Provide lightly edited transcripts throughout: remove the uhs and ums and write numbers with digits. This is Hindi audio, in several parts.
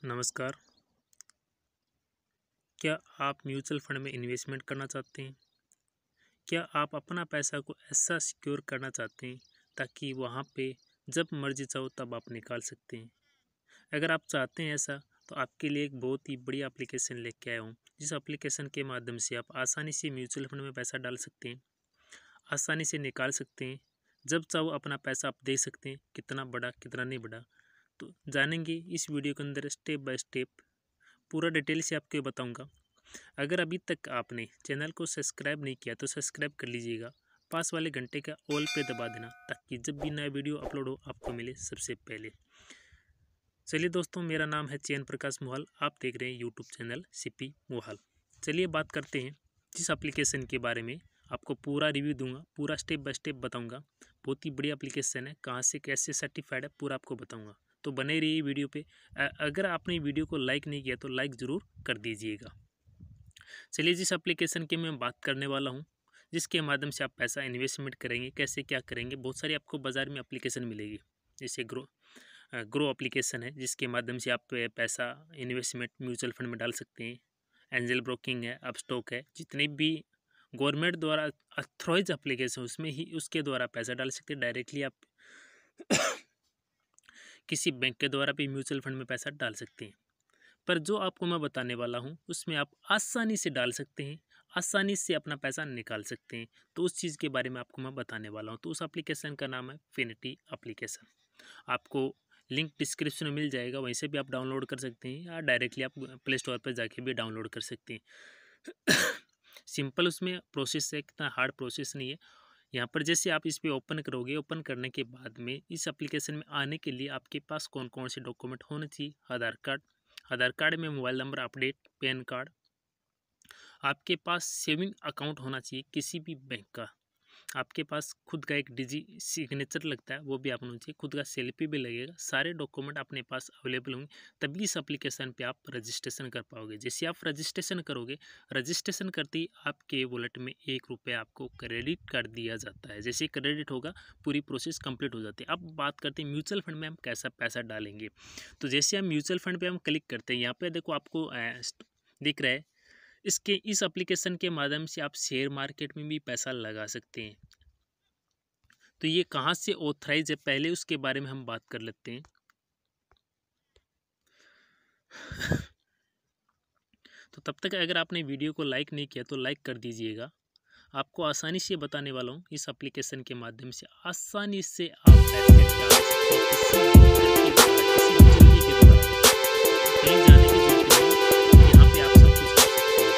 नमस्कार। क्या आप म्यूचुअल फंड में इन्वेस्टमेंट करना चाहते हैं? क्या आप अपना पैसा को ऐसा सिक्योर करना चाहते हैं ताकि वहाँ पे जब मर्जी चाहो तब आप निकाल सकते हैं? अगर आप चाहते हैं ऐसा, तो आपके लिए एक बहुत ही बड़ी एप्लीकेशन लेके आया हूँ, जिस एप्लीकेशन के माध्यम से आप आसानी से म्यूचुअल फंड में पैसा डाल सकते हैं, आसानी से निकाल सकते हैं, जब चाहो अपना पैसा आप दे सकते हैं, कितना बड़ा कितना नहीं बड़ा। तो जानेंगे इस वीडियो के अंदर स्टेप बाय स्टेप, पूरा डिटेल से आपको बताऊंगा। अगर अभी तक आपने चैनल को सब्सक्राइब नहीं किया तो सब्सक्राइब कर लीजिएगा, पास वाले घंटे का ऑल पे दबा देना ताकि जब भी नया वीडियो अपलोड हो आपको मिले सबसे पहले। चलिए दोस्तों, मेरा नाम है चयन प्रकाश मोहाल, आप देख रहे हैं यूट्यूब चैनल सीपी मोहाल। चलिए बात करते हैं जिस एप्लीकेशन के बारे में, आपको पूरा रिव्यू दूंगा, पूरा स्टेप बाय स्टेप बताऊंगा। बहुत ही बड़ी एप्लीकेशन है, कहाँ से कैसे सर्टिफाइड है पूरा आपको बताऊंगा, तो बने रहिए वीडियो पे। अगर आपने वीडियो को लाइक नहीं किया तो लाइक ज़रूर कर दीजिएगा। चलिए, जिस एप्लीकेशन की मैं बात करने वाला हूँ, जिसके माध्यम से आप पैसा इन्वेस्टमेंट करेंगे, कैसे क्या करेंगे, बहुत सारी आपको बाज़ार में एप्लीकेशन मिलेगी। जैसे ग्रो एप्लीकेशन है, जिसके माध्यम से आप पैसा इन्वेस्टमेंट म्यूचुअल फंड में डाल सकते हैं। एंजल ब्रोकिंग है, अपस्टॉक है, जितने भी गवर्नमेंट द्वारा अथॉराइज एप्लीकेशन उसमें ही उसके द्वारा पैसा डाल सकते हैं। डायरेक्टली आप किसी बैंक के द्वारा भी म्यूचुअल फंड में पैसा डाल सकते हैं। पर जो आपको मैं बताने वाला हूँ उसमें आप आसानी से डाल सकते हैं, आसानी से अपना पैसा निकाल सकते हैं। तो उस चीज़ के बारे में आपको मैं बताने वाला हूँ। तो उस एप्लीकेशन का नाम है फिनिटी एप्लीकेशन। आपको लिंक डिस्क्रिप्शन में मिल जाएगा, वहीं से भी आप डाउनलोड कर सकते हैं या डायरेक्टली आप प्ले स्टोर पर जाके भी डाउनलोड कर सकते हैं। सिंपल उसमें प्रोसेस है, इतना हार्ड प्रोसेस नहीं है। यहाँ पर जैसे आप इस पर ओपन करोगे, ओपन करने के बाद में इस एप्लीकेशन में आने के लिए आपके पास कौन कौन से डॉक्यूमेंट होने चाहिए? आधार कार्ड में mobile number update, pan card, आपके पास सेविंग अकाउंट होना चाहिए किसी भी बैंक का, आपके पास खुद का एक डिजी सिग्नेचर लगता है वो भी आप होना चाहिए, खुद का सेल्फी भी लगेगा। सारे डॉक्यूमेंट अपने पास अवेलेबल होंगे, तभी इस एप्लीकेशन पे आप रजिस्ट्रेशन कर पाओगे। जैसे आप रजिस्ट्रेशन करोगे, रजिस्ट्रेशन करते ही आपके वॉलेट में ₹1 आपको क्रेडिट कर दिया जाता है। जैसे क्रेडिट होगा पूरी प्रोसेस कंप्लीट हो जाती है। अब बात करते हैं म्यूचुअल फंड में हम कैसा पैसा डालेंगे। तो जैसे हम म्यूचुअल फंड पर हम क्लिक करते हैं, यहाँ पर देखो आपको दिख रहा है, इस एप्लीकेशन के माध्यम से आप शेयर मार्केट में भी पैसा लगा सकते हैं। तो ये कहाँ से ऑथराइज है, पहले उसके बारे में हम बात कर लेते हैं। तो तब तक अगर आपने वीडियो को लाइक नहीं किया तो लाइक कर दीजिएगा। आपको आसानी से बताने वाला हूँ, इस एप्लीकेशन के माध्यम से आसानी से आप पैसे डाल सकते हैं, किसी भी जल्दी के द्वारा कहीं जाने की जरूरत नहीं। यहाँ पे आप सब कुछ कर सकते हैं।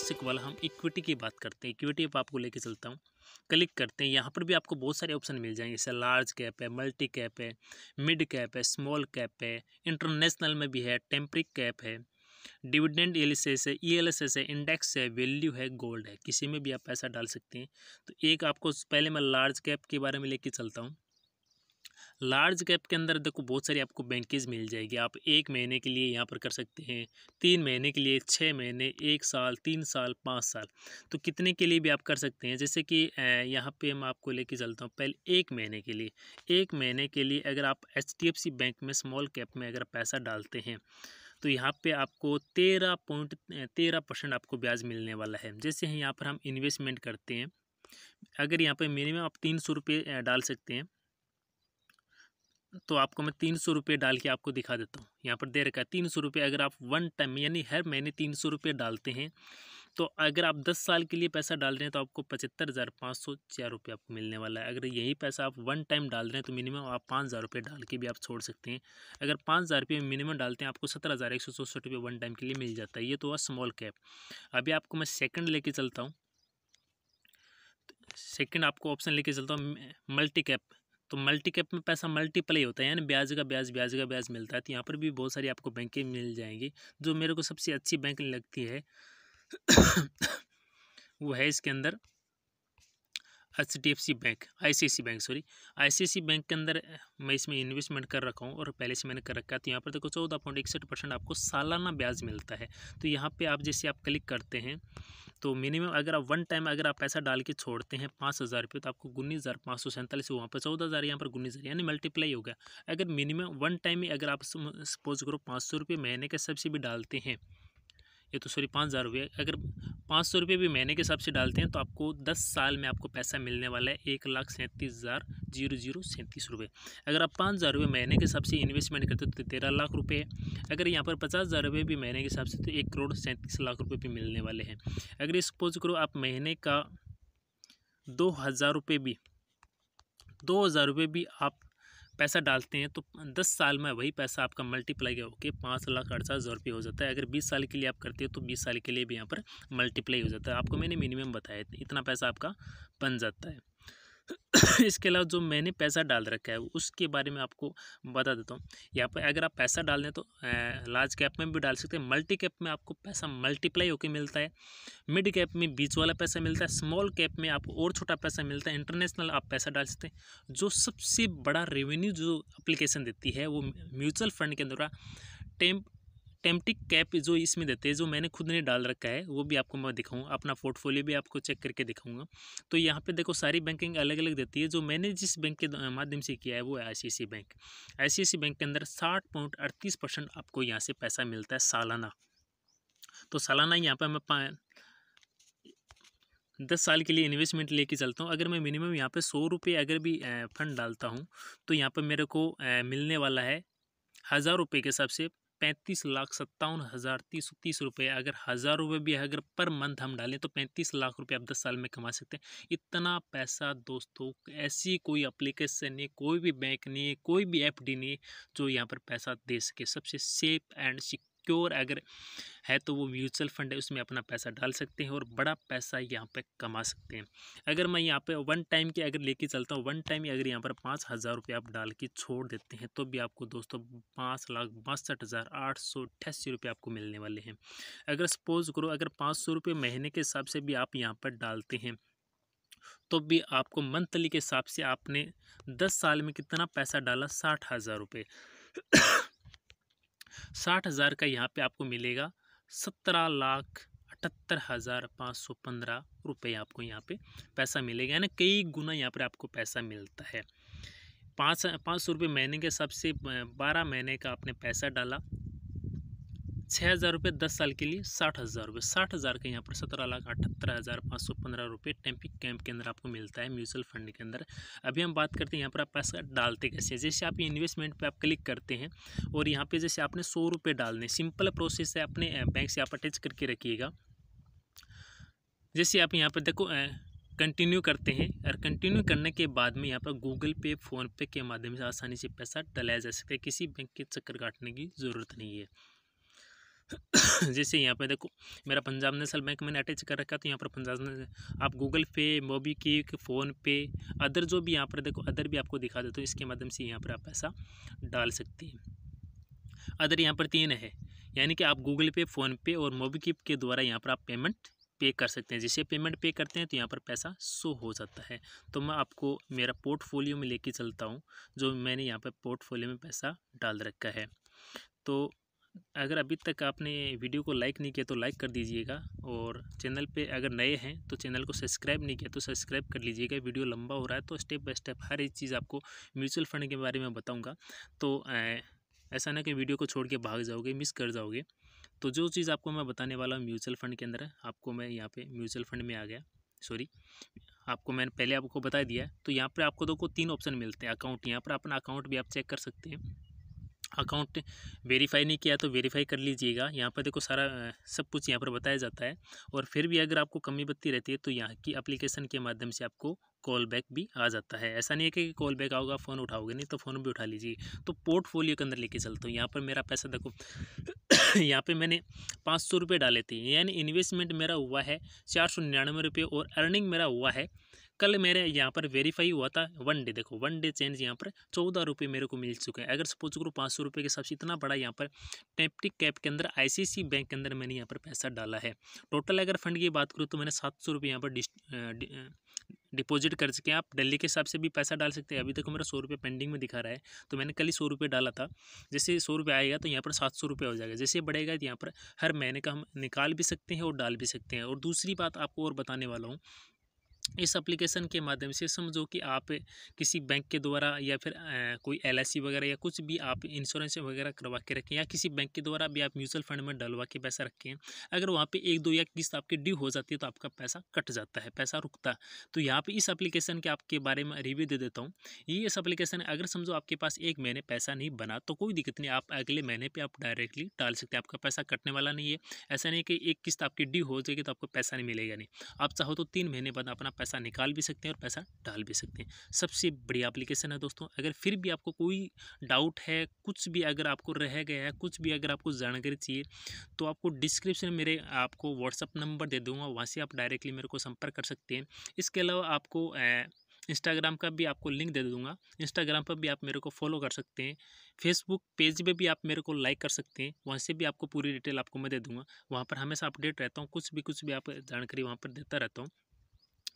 शीर्षक वाला हम इक्विटी की बात करते हैं। इक्विटी पर आपको लेके चलता हूँ, क्लिक करते हैं। यहाँ पर भी आपको बहुत सारे ऑप्शन मिल जाएंगे, जैसे लार्ज कैप है, मल्टी कैप है, मिड कैप है, स्मॉल कैप है, इंटरनेशनल में भी है, टेम्परिक कैप है, डिविडेंड एलिसिस है, ELSS है, इंडेक्स है, वैल्यू है, गोल्ड है। किसी में भी आप पैसा डाल सकते हैं। तो एक आपको पहले मैं लार्ज कैप के बारे में लेके चलता हूँ। लार्ज कैप के अंदर देखो बहुत सारी आपको बैंकेज मिल जाएगी। आप 1 महीने के लिए यहाँ पर कर सकते हैं, 3 महीने के लिए, 6 महीने, 1 साल, 3 साल, 5 साल, तो कितने के लिए भी आप कर सकते हैं। जैसे कि यहाँ पे मैं आपको लेके चलता हूँ पहले 1 महीने के लिए। 1 महीने के लिए अगर आप HDFC बैंक में स्मॉल कैप में अगर पैसा डालते हैं तो यहाँ पे आपको 13.13% आपको ब्याज मिलने वाला है। जैसे यहाँ पर हम इन्वेस्टमेंट करते हैं, अगर यहाँ पर मिनिमम आप 300 रुपये डाल सकते हैं, तो आपको मैं 300 रुपये डाल के आपको दिखा देता हूँ। यहाँ पर दे रखा है 300 रुपये। अगर आप वन टाइम यानी हर महीने 300 रुपये डालते हैं, तो अगर आप 10 साल के लिए पैसा डाल रहे हैं तो आपको 75,504 रुपये आपको मिलने वाला है। अगर यही पैसा आप वन टाइम डाल रहे हैं तो मिनिमम आप 5,000 रुपये डाल के भी आप छोड़ सकते हैं। अगर 5,000 रुपये मिनिमम डालते हैं आपको 17,164 रुपये वन टाइम के लिए मिल जाता है। ये तो हुआ स्मॉल कैप। अभी आपको मैं सेकंड लेके चलता हूँ। सेकंड आपको ऑप्शन लेके चलता हूँ मल्टी कैप। तो मल्टी कैप में पैसा मल्टीप्लाई होता है, यानी ब्याज का ब्याज मिलता है। तो यहाँ पर भी बहुत सारी आपको बैंकें मिल जाएंगी। जो मेरे को सबसे अच्छी बैंक लगती है वो है इसके अंदर HDFC bank, ICICI bank, sorry ICICI bank के अंदर मैं इसमें इन्वेस्टमेंट कर रखा हूँ और पहले से मैंने कर रखा है। तो यहाँ पर देखो 14.61% आपको सालाना ब्याज मिलता है। तो यहाँ पे आप जैसे आप क्लिक करते हैं तो मिनिमम अगर आप वन टाइम अगर आप पैसा डाल के छोड़ते हैं 5,000 रुपये, तो आपको 19,547, वहाँ पर 14,000, यहाँ पर 19,000, यानी मल्टीप्लाई हो गया। अगर मिनिमम वन टाइम में अगर आप सपोज करो 500 रुपये महीने के हिसाब से भी डालते हैं, ये तो सॉरी 5,000 रुपये, अगर 500 रुपये भी महीने के हिसाब से डालते हैं तो आपको 10 साल में आपको पैसा मिलने वाला है 1,37,037 रुपये। अगर आप 5,000 रुपये महीने के हिसाब से इन्वेस्टमेंट करते हो तो 13 लाख रुपये है। अगर यहाँ पर 50,000 रुपये भी महीने के हिसाब से तो 1,37,00,000 रुपये भी मिलने वाले हैं। अगर सपोज करो आप महीने का 2,000 रुपये भी आप पैसा डालते हैं तो 10 साल में वही पैसा आपका मल्टीप्लाई होकर 5,68,000 रुपये हो जाता है। अगर 20 साल के लिए आप करते हो तो 20 साल के लिए भी यहाँ पर मल्टीप्लाई हो जाता है। आपको मैंने मिनिमम बताया इतना पैसा आपका बन जाता है। इसके अलावा जो मैंने पैसा डाल रखा है उसके बारे में आपको बता देता हूँ। यहाँ पर अगर आप पैसा डाल दें तो लार्ज कैप में भी डाल सकते हैं, मल्टी कैप में आपको पैसा मल्टीप्लाई होकर मिलता है, मिड कैप में बीच वाला पैसा मिलता है, स्मॉल कैप में आपको और छोटा पैसा मिलता है, इंटरनेशनल आप पैसा डाल सकते हैं। जो सबसे बड़ा रेवेन्यू जो एप्लीकेशन देती है वो म्यूचुअल फंड के अंदर टेम्परिक कैप जो इसमें देते हैं, जो मैंने खुद ने डाल रखा है वो भी आपको मैं दिखाऊंगा, अपना पोर्टफोलियो भी आपको चेक करके दिखाऊंगा। तो यहाँ पे देखो सारी बैंकिंग अलग अलग देती है। जो मैंने जिस बैंक के माध्यम से किया है वो है ICICI बैंक। ICICI बैंक के अंदर 60.38% आपको यहाँ से पैसा मिलता है सालाना। तो सालाना यहाँ पर मैं 10 साल के लिए इन्वेस्टमेंट लेके चलता हूँ। अगर मैं मिनिमम यहाँ पे 100 रुपये अगर भी फंड डालता हूँ तो यहाँ पर मेरे को मिलने वाला है 1,000 रुपये के हिसाब से 35,57,30 रुपये। अगर 1,000 रुपये भी अगर पर मंथ हम डालें तो 35 लाख रुपये आप 10 साल में कमा सकते हैं। इतना पैसा दोस्तों ऐसी कोई एप्लीकेशन नहीं, कोई भी बैंक नहीं है, कोई भी FD नहीं है जो यहाँ पर पैसा दे सके। सबसे सेफ एंड सिक्योर अगर है तो वो म्यूचुअल फंड है, उसमें अपना पैसा डाल सकते हैं और बड़ा पैसा यहाँ पे कमा सकते हैं। अगर मैं यहाँ पे वन टाइम की अगर लेके चलता हूँ, वन टाइम अगर यहाँ पर 5,000 रुपये आप डाल के छोड़ देते हैं तो भी आपको दोस्तों 5,62,888 रुपये आपको मिलने वाले हैं। अगर सपोज करो अगर 500 रुपये महीने के हिसाब से भी आप यहाँ पर डालते हैं तो भी आपको मंथली के हिसाब से आपने 10 साल में कितना पैसा डाला, 60,000 रुपये। 60,000 का यहाँ पे आपको मिलेगा 17,78,515 रुपये आपको यहाँ पे पैसा मिलेगा, यानी कई गुना यहाँ पर आपको पैसा मिलता है। 500 रुपये महीने के हिसाब से 12 महीने का आपने पैसा डाला, 6,000 रुपये 10 साल के लिए 60,000 रुपये। 60,000 का यहाँ पर 17,78,515 रुपये टेम्परिक कैप के अंदर आपको मिलता है म्यूचुअल फंड के अंदर। अभी हम बात करते हैं यहाँ पर आप पैसा डालते कैसे। जैसे आप इन्वेस्टमेंट पे आप क्लिक करते हैं और यहाँ पे जैसे आपने 100 रुपये डालने, सिंपल प्रोसेस है, अपने बैंक से आप अटैच करके रखिएगा। जैसे आप यहाँ पर देखो कंटिन्यू करते हैं और कंटिन्यू करने के बाद में यहाँ पर गूगल पे, फ़ोनपे के माध्यम से आसानी से पैसा डलाया जा सकता है, किसी बैंक के चक्कर काटने की ज़रूरत नहीं है। जैसे यहाँ पे देखो मेरा पंजाब नेशनल बैंक मैंने अटैच कर रखा, तो यहाँ पर आप गूगल पे, मोबीक्विक, फ़ोनपे, अदर जो भी यहाँ पर देखो अदर भी आपको दिखा देता हूँ, इसके माध्यम से यहाँ पर आप पैसा डाल सकते हैं। अदर यहाँ पर 3 है, यानी कि आप गूगल पे, फ़ोनपे और मोबीक्विक के द्वारा यहाँ पर आप पेमेंट पे कर सकते हैं। जिससे पेमेंट पे करते हैं तो यहाँ पर पैसा शो हो जाता है। तो मैं आपको मेरा पोर्टफोलियो में लेके चलता हूँ, जो मैंने यहाँ पर पोर्टफोलियो में पैसा डाल रखा है। तो अगर अभी तक आपने वीडियो को लाइक नहीं किया तो लाइक कर दीजिएगा, और चैनल पे अगर नए हैं तो चैनल को सब्सक्राइब नहीं किया तो सब्सक्राइब कर लीजिएगा। वीडियो लंबा हो रहा है तो स्टेप बाय स्टेप हर एक चीज़ आपको म्यूचुअल फंड के बारे में बताऊंगा। तो ऐसा ना कि वीडियो को छोड़ के भाग जाओगे, मिस कर जाओगे। तो जो चीज़ आपको मैं बताने वाला हूँ म्यूचुअल फंड के अंदर है, आपको मैं यहाँ पे म्यूचुअल फंड में आ गया, सॉरी आपको मैंने पहले आपको बता दिया है। तो यहाँ पर आपको देखो 3 ऑप्शन मिलते हैं। अकाउंट, यहाँ पर अपना अकाउंट भी आप चेक कर सकते हैं। अकाउंट वेरीफाई नहीं किया तो वेरीफाई कर लीजिएगा। यहाँ पर देखो सारा सब कुछ यहाँ पर बताया जाता है। और फिर भी अगर आपको कमी बत्ती रहती है तो यहाँ की एप्लीकेशन के माध्यम से आपको कॉल बैक भी आ जाता है। ऐसा नहीं है कि कॉल बैक आओगा फ़ोन उठाओगे नहीं, तो फ़ोन भी उठा लीजिए। तो पोर्टफोलियो के अंदर लेके चलता हूँ। यहाँ पर मेरा पैसा देखो यहाँ पे मैंने 500 रुपये डाले थे, यानी इन्वेस्टमेंट मेरा हुआ है 499 रुपये, और अर्निंग मेरा हुआ है कल मेरे यहाँ पर वेरीफाई हुआ था 1 डे। देखो 1 डे चेंज यहाँ पर 14 रुपये मेरे को मिल चुके हैं। अगर सपोज करो 500 रुपये के हिसाब से इतना बड़ा यहाँ पर टेप्टिक कैप के अंदर ICICI बैंक के अंदर मैंने यहाँ पर पैसा डाला है। टोटल अगर फंड की बात करूँ तो मैंने 700 रुपये यहाँ पर डिपॉजिट कर सके। आप दिल्ली के हिसाब से भी पैसा डाल सकते हैं। अभी देखो मेरा 100 रुपये पेंडिंग में दिखा रहा है, तो मैंने कल ही 100 रुपये डाला था। जैसे 100 रुपये आएगा तो यहाँ पर 700 रुपये हो जाएगा। जैसे बढ़ेगा तो यहाँ पर हर महीने का हम निकाल भी सकते हैं और डाल भी सकते हैं। और दूसरी बात आपको और बताने वाला हूँ, इस एप्लीकेशन के माध्यम से समझो कि आप किसी बैंक के द्वारा या फिर कोई LIC वगैरह या कुछ भी आप इंश्योरेंस वगैरह करवा के रखें, या किसी बैंक के द्वारा भी आप म्यूचुअल फंड में डलवा के पैसा रखें, अगर वहाँ पे 1-2 या किस्त आपकी ड्यू हो जाती है तो आपका पैसा कट जाता है, पैसा रुकता है। तो यहाँ पे इस एप्लीकेशन के आपके बारे में रिव्यू दे देता हूँ। ये इस एप्लीकेशन अगर समझो आपके पास 1 महीने पैसा नहीं बना तो कोई दिक्कत नहीं, आप अगले महीने पर आप डायरेक्टली डाल सकते हैं। आपका पैसा कटने वाला नहीं है। ऐसा नहीं कि एक किस्त आपकी ड्यू हो जाएगी तो आपको पैसा नहीं मिलेगा, नहीं। आप चाहो तो 3 महीने बाद अपना पैसा निकाल भी सकते हैं और पैसा डाल भी सकते हैं। सबसे बढ़िया एप्लीकेशन है दोस्तों। अगर फिर भी आपको कोई डाउट है, कुछ भी अगर आपको रह गया है, कुछ भी अगर आपको जानकारी चाहिए, तो आपको डिस्क्रिप्शन में मेरे आपको व्हाट्सअप नंबर दे दूँगा, वहाँ से आप डायरेक्टली मेरे को संपर्क कर सकते हैं। इसके अलावा आपको इंस्टाग्राम का भी आपको लिंक दे दूँगा, इंस्टाग्राम पर भी आप मेरे को फॉलो कर सकते हैं। फेसबुक पेज पे भी आप मेरे को लाइक कर सकते हैं, वहाँ से भी आपको पूरी डिटेल आपको मैं दे दूँगा। वहाँ पर हमेशा अपडेट रहता हूँ, कुछ भी आप जानकारी वहाँ पर देता रहता हूँ।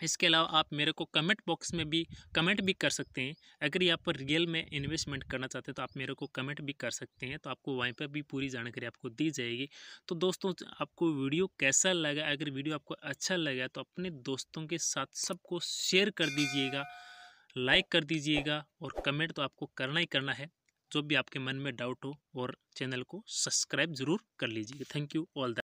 इसके अलावा आप मेरे को कमेंट बॉक्स में भी कमेंट भी कर सकते हैं। अगर यहाँ पर रियल में इन्वेस्टमेंट करना चाहते हैं तो आप मेरे को कमेंट भी कर सकते हैं, तो आपको वहीं पर भी पूरी जानकारी आपको दी जाएगी। तो दोस्तों आपको वीडियो कैसा लगा? अगर वीडियो आपको अच्छा लगा तो अपने दोस्तों के साथ सबको शेयर कर दीजिएगा, लाइक कर दीजिएगा, और कमेंट तो आपको करना ही करना है, जो भी आपके मन में डाउट हो, और चैनल को सब्सक्राइब ज़रूर कर लीजिएगा। Thank you all the